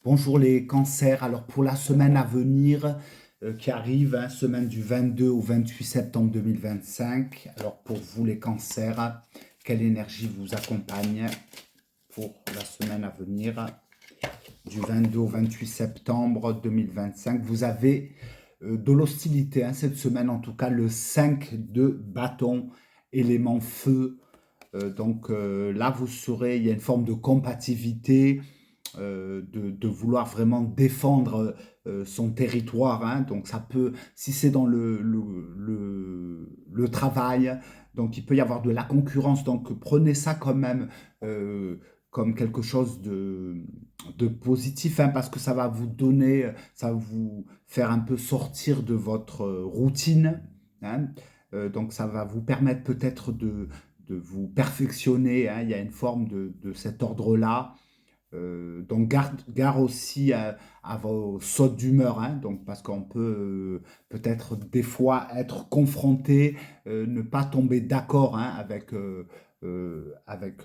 Bonjour les cancers. Alors pour la semaine à venir qui arrive, hein, semaine du 22 au 28 septembre 2025. Alors pour vous les cancers, quelle énergie vous accompagne pour la semaine à venir du 22 au 28 septembre 2025? Vous avez de l'hostilité, hein, cette semaine, en tout cas le 5 de bâton, élément feu. Là, vous serez, il y a une forme de combativité, de vouloir vraiment défendre son territoire, hein. Donc ça peut, si c'est dans le travail, donc il peut y avoir de la concurrence. Donc prenez ça quand même comme quelque chose de positif, hein, parce que ça va vous donner, ça va vous faire un peu sortir de votre routine, hein. Donc ça va vous permettre peut-être de vous perfectionner, hein. Il y a une forme de cet ordre-là. Donc garde aussi à vos sautes d'humeur, hein, donc parce qu'on peut peut-être des fois être confronté, ne pas tomber d'accord, hein, avec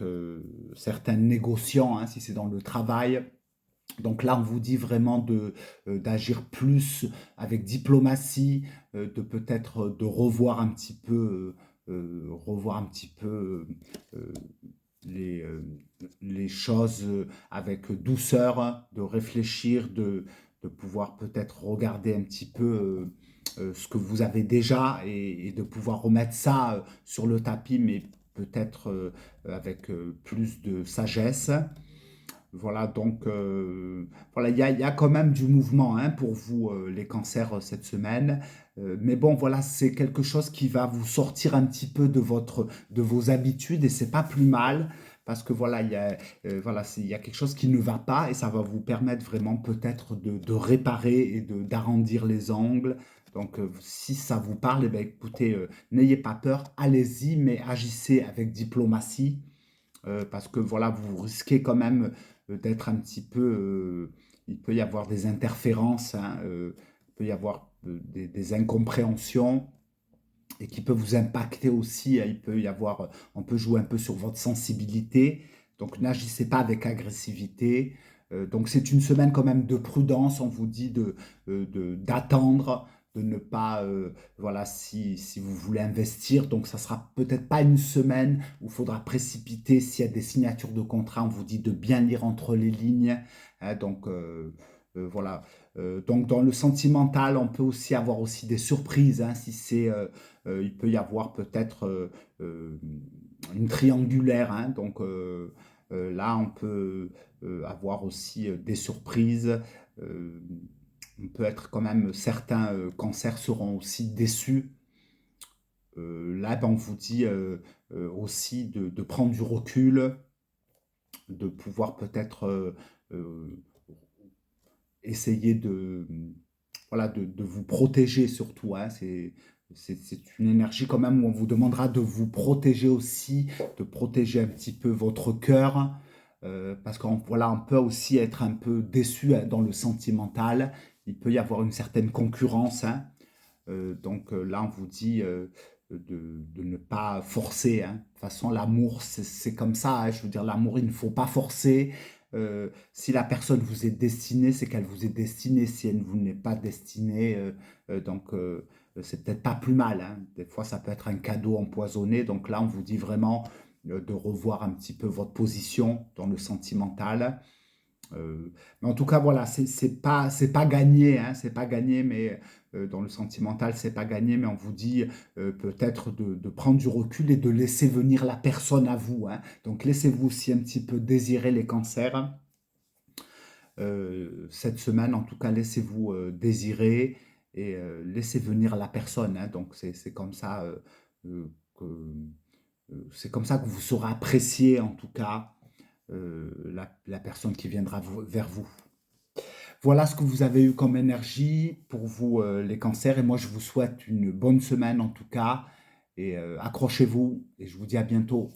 certains négociants, hein, si c'est dans le travail. Donc là, on vous dit vraiment d'agir plus avec diplomatie, de peut-être de revoir un petit peu euh, les, euh, les choses avec douceur, de réfléchir, de pouvoir peut-être regarder un petit peu ce que vous avez déjà et de pouvoir remettre ça sur le tapis, mais peut-être avec plus de sagesse. Voilà, donc voilà, il y a quand même du mouvement, hein, pour vous, les cancers, cette semaine. Mais bon, voilà, c'est quelque chose qui va vous sortir un petit peu de vos habitudes et c'est pas plus mal parce que voilà, il y a quelque chose qui ne va pas et ça va vous permettre vraiment peut-être de réparer et d'arrondir les angles. Donc, si ça vous parle, eh ben, écoutez, n'ayez pas peur, allez-y, mais agissez avec diplomatie parce que voilà, vous risquez quand même d'être un petit peu. Il peut y avoir des interférences, hein, il peut y avoir des incompréhensions et qui peuvent vous impacter aussi, hein. Il peut y avoir, on peut jouer un peu sur votre sensibilité. Donc n'agissez pas avec agressivité. Donc c'est une semaine quand même de prudence. On vous dit d'attendre, de ne pas, voilà, si vous voulez investir. Donc ça sera peut-être pas une semaine où il faudra précipiter. S'il y a des signatures de contrat, on vous dit de bien lire entre les lignes, hein. Voilà. Donc dans le sentimental, on peut aussi avoir aussi des surprises, hein, si c'est il peut y avoir peut-être une triangulaire, hein. Là, on peut avoir aussi des surprises. Euh, on peut être quand même, certains cancers seront aussi déçus. Là, ben, on vous dit aussi de prendre du recul, de pouvoir peut-être euh, essayer voilà, de vous protéger surtout, hein. C'est une énergie quand même où on vous demandera de vous protéger aussi, de protéger un petit peu votre cœur, parce qu'on voilà, on peut aussi être un peu déçu, hein, dans le sentimental. Il peut y avoir une certaine concurrence, hein. Là, on vous dit de ne pas forcer, hein. De toute façon, l'amour, c'est comme ça, hein. Je veux dire, l'amour, il ne faut pas forcer. Si la personne vous est destinée, c'est qu'elle vous est destinée. Si elle ne vous n'est pas destinée, c'est peut-être pas plus mal, hein. Des fois, ça peut être un cadeau empoisonné. Donc là, on vous dit vraiment de revoir un petit peu votre position dans le sentimental. Mais en tout cas, voilà, c'est pas gagné, hein, c'est pas gagné, mais dans le sentimental, c'est pas gagné, mais on vous dit peut-être de prendre du recul et de laisser venir la personne à vous, hein. Donc laissez-vous aussi un petit peu désirer les cancers. Cette semaine, en tout cas, laissez-vous désirer et laissez venir la personne, hein. Donc c'est comme ça c'est comme ça que vous saurez apprécier, en tout cas, la personne qui viendra vers vous. Voilà ce que vous avez eu comme énergie pour vous, les cancers. Et moi, je vous souhaite une bonne semaine en tout cas. Et accrochez-vous. Et je vous dis à bientôt.